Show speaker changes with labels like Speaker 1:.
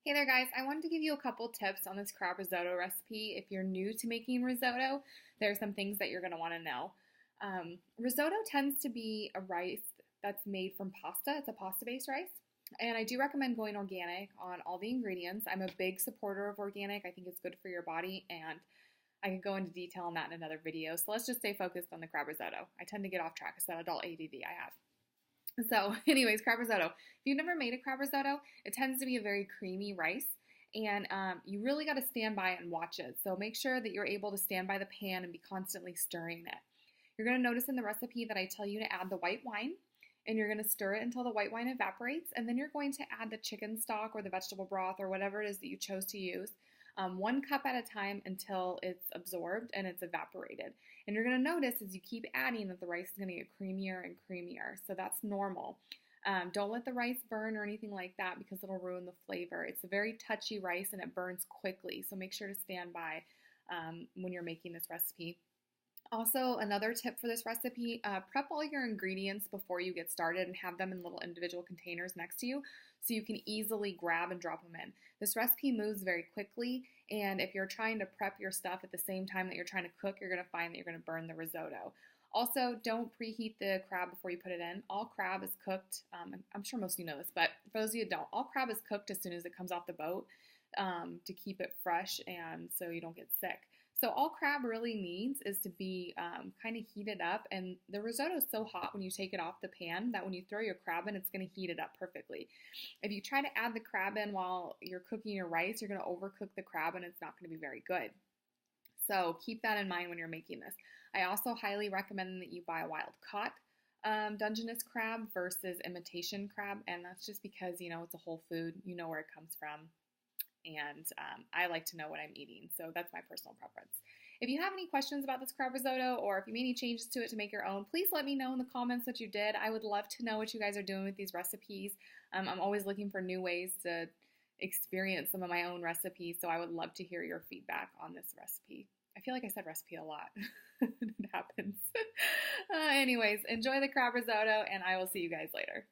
Speaker 1: Hey there guys, I wanted to give you a couple tips on this crab risotto recipe. If you're new to making risotto, there are some things that you're going to want to know. Risotto tends to be a rice that's made from pasta. It's a pasta-based rice. And I do recommend going organic on all the ingredients. I'm a big supporter of organic. I think it's good for your body, and I can go into detail on that in another video. So let's just stay focused on the crab risotto. I tend to get off track. It's that adult ADD I have. So anyways, crab risotto. If you've never made a crab risotto, it tends to be a very creamy rice, and you really got to stand by and watch it. So make sure that you're able to stand by the pan and be constantly stirring it. You're going to notice in the recipe that I tell you to add the white wine, and you're going to stir it until the white wine evaporates, and then you're going to add the chicken stock or the vegetable broth or whatever it is that you chose to use. 1 cup at a time until it's absorbed and it's evaporated. And you're going to notice as you keep adding that the rice is going to get creamier and creamier. So that's normal. Don't let the rice burn or anything like that because it'll ruin the flavor. It's a very touchy rice and it burns quickly. So make sure to stand by when you're making this recipe. Also, another tip for this recipe, prep all your ingredients before you get started and have them in little individual containers next to you so you can easily grab and drop them in. This recipe moves very quickly, and if you're trying to prep your stuff at the same time that you're trying to cook, you're going to find that you're going to burn the risotto. Also, don't preheat the crab before you put it in. All crab is cooked, I'm sure most of you know this, but for those of you who don't, all crab is cooked as soon as it comes off the boat to keep it fresh and so you don't get sick. So all crab really needs is to be kind of heated up, and the risotto is so hot when you take it off the pan that when you throw your crab in, it's going to heat it up perfectly. If you try to add the crab in while you're cooking your rice, you're going to overcook the crab and it's not going to be very good. So keep that in mind when you're making this. I also highly recommend that you buy a wild caught Dungeness crab versus imitation crab, and that's just because, you know, it's a whole food, you know where it comes from. And I like to know what I'm eating, so that's my personal preference. If you have any questions about this crab risotto, or if you made any changes to it to make your own, please let me know in the comments that you did. I would love to know what you guys are doing with these recipes. I'm always looking for new ways to experience some of my own recipes, so I would love to hear your feedback on this recipe. I feel like I said recipe a lot. It happens. Anyways, enjoy the crab risotto, and I will see you guys later.